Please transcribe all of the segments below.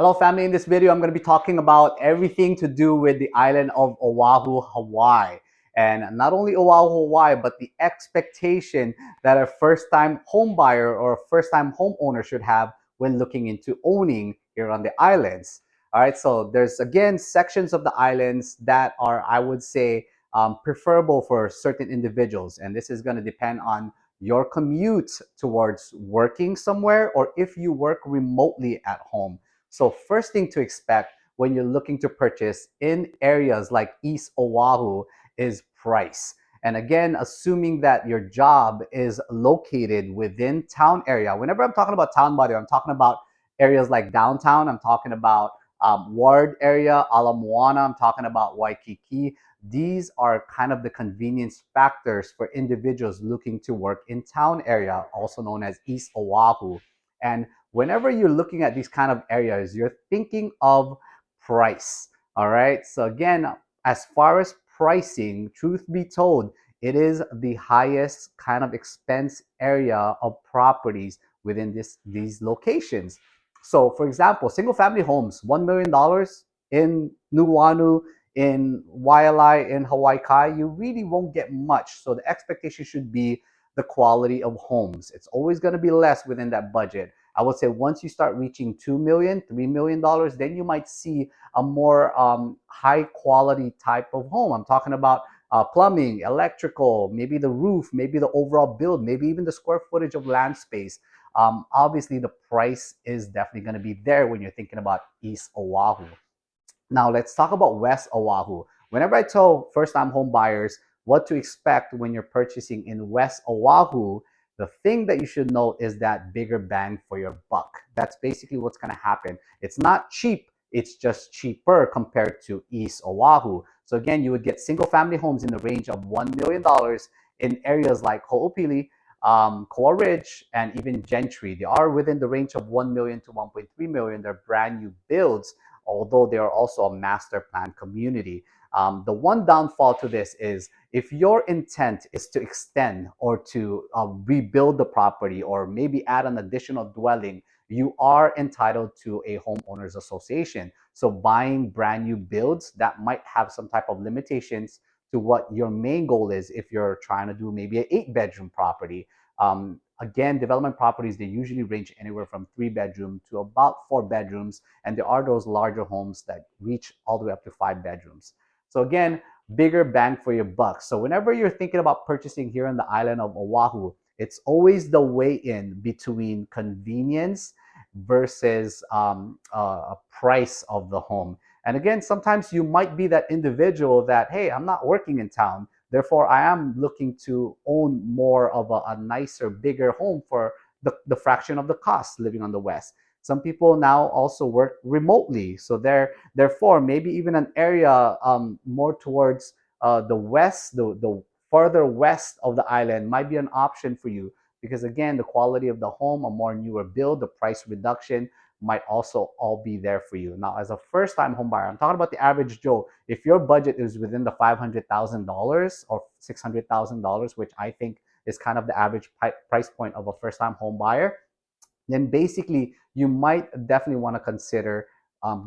Hello family, in this video I'm going to be talking about everything to do with the island of Oahu, Hawaii. And not only Oahu, Hawaii, but the expectation that a first-time home buyer or a first-time homeowner should have when looking into owning here on the islands. All right, so there's again sections of the islands that are, I would say, preferable for certain individuals. And this is going to depend on your commute towards working somewhere or if you work remotely at home. So first thing to expect when you're looking to purchase in areas like East Oahu is price. And again, assuming that your job is located within town area. Whenever I'm talking about town, body, I'm talking about areas like downtown. I'm talking about Ward area, Ala Moana. I'm talking about Waikiki. These are kind of the convenience factors for individuals looking to work in town area, also known as East Oahu. And whenever you're looking at these kind of areas, you're thinking of price. All right. So again, as far as pricing, truth be told, it is the highest kind of expense area of properties within these locations. So for example, single family homes, $1 million in Nuuanu, in Wailai, in Hawaii Kai, you really won't get much. So the expectation should be the quality of homes. It's always going to be less within that budget. I would say once you start reaching $2 million, $3 million, then you might see a more high quality type of home. I'm talking about plumbing, electrical, maybe the roof, maybe the overall build, maybe even the square footage of land space. Obviously, the price is definitely going to be there when you're thinking about East Oahu. Now, let's talk about West Oahu. Whenever I tell first-time home buyers what to expect when you're purchasing in West Oahu, the thing that you should know is that bigger bang for your buck. That's basically what's going to happen. It's not cheap, it's just cheaper compared to East Oahu. So again, you would get single-family homes in the range of $1 million in areas like Ho'opili, Koa Ridge, and even Gentry. They are within the range of 1 million to 1.3 million. They're brand new builds, although they are also a master plan community. The one downfall to this is if your intent is to extend or to rebuild the property or maybe add an additional dwelling, you are entitled to a homeowners association. So buying brand new builds, that might have some type of limitations to what your main goal is if you're trying to do maybe an 8-bedroom property. Again, development properties, they usually range anywhere from 3-bedroom to about 4 bedrooms. And there are those larger homes that reach all the way up to 5 bedrooms. So again, bigger bang for your buck. So whenever you're thinking about purchasing here on the island of Oahu, it's always the weigh-in between convenience versus a price of the home. And again, sometimes you might be that individual that, hey, I'm not working in town. Therefore, I am looking to own more of a nicer, bigger home for the fraction of the cost living on the West. Some people now also work remotely. So therefore, maybe even an area more towards the west, the further west of the island might be an option for you. Because again, the quality of the home, a more newer build, the price reduction might also all be there for you. Now, as a first-time home buyer, I'm talking about the average Joe. If your budget is within the $500,000 or $600,000, which I think is kind of the average price point of a first-time home buyer, then basically you might definitely want to consider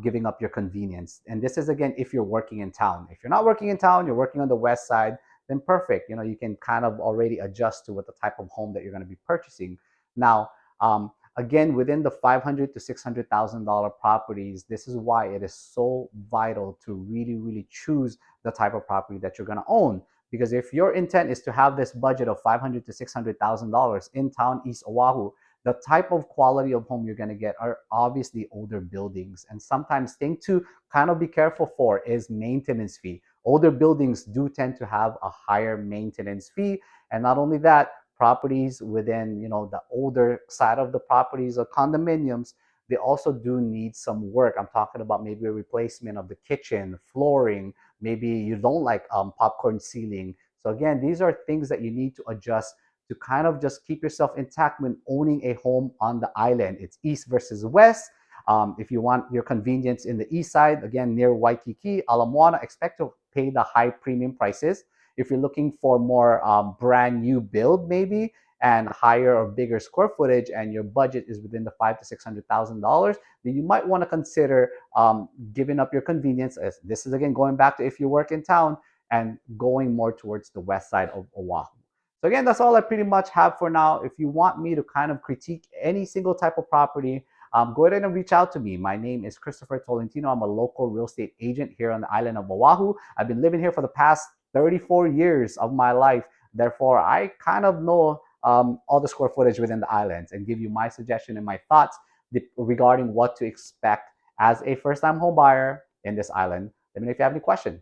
giving up your convenience. And this is again if you're working in town. If you're not working in town, you're working on the west side, then perfect. You know, you can kind of already adjust to what the type of home that you're going to be purchasing. Now, again, within the $500,000 to $600,000 properties, this is why it is so vital to really choose the type of property that you're going to own. Because if your intent is to have this budget of $500,000 to $600,000 in town, East Oahu, the type of quality of home you're going to get are obviously older buildings. And sometimes thing to kind of be careful for is maintenance fee. Older buildings do tend to have a higher maintenance fee. And not only that, properties within, you know, the older side of the properties or condominiums, they also do need some work. I'm talking about maybe a replacement of the kitchen, flooring, maybe you don't like popcorn ceiling. So again, these are things that you need to adjust to kind of just keep yourself intact when owning a home on the island. It's east versus west. If you want your convenience in the east side, again, near Waikiki, Ala Moana, expect to pay the high premium prices. If you're looking for more brand new build, maybe, and higher or bigger square footage, and your budget is within the $500,000 to $600,000, then you might want to consider giving up your convenience. As this is again going back to if you work in town and going more towards the west side of Oahu. So again, that's all I pretty much have for now. If you want me to kind of critique any single type of property, go ahead and reach out to me. My name is Christopher Tolentino. I'm a local real estate agent here on the island of Oahu. I've been living here for the past 34 years of my life. Therefore, I kind of know all the square footage within the islands and give you my suggestion and my thoughts regarding what to expect as a first-time home buyer in this island. Let me know if you have any questions.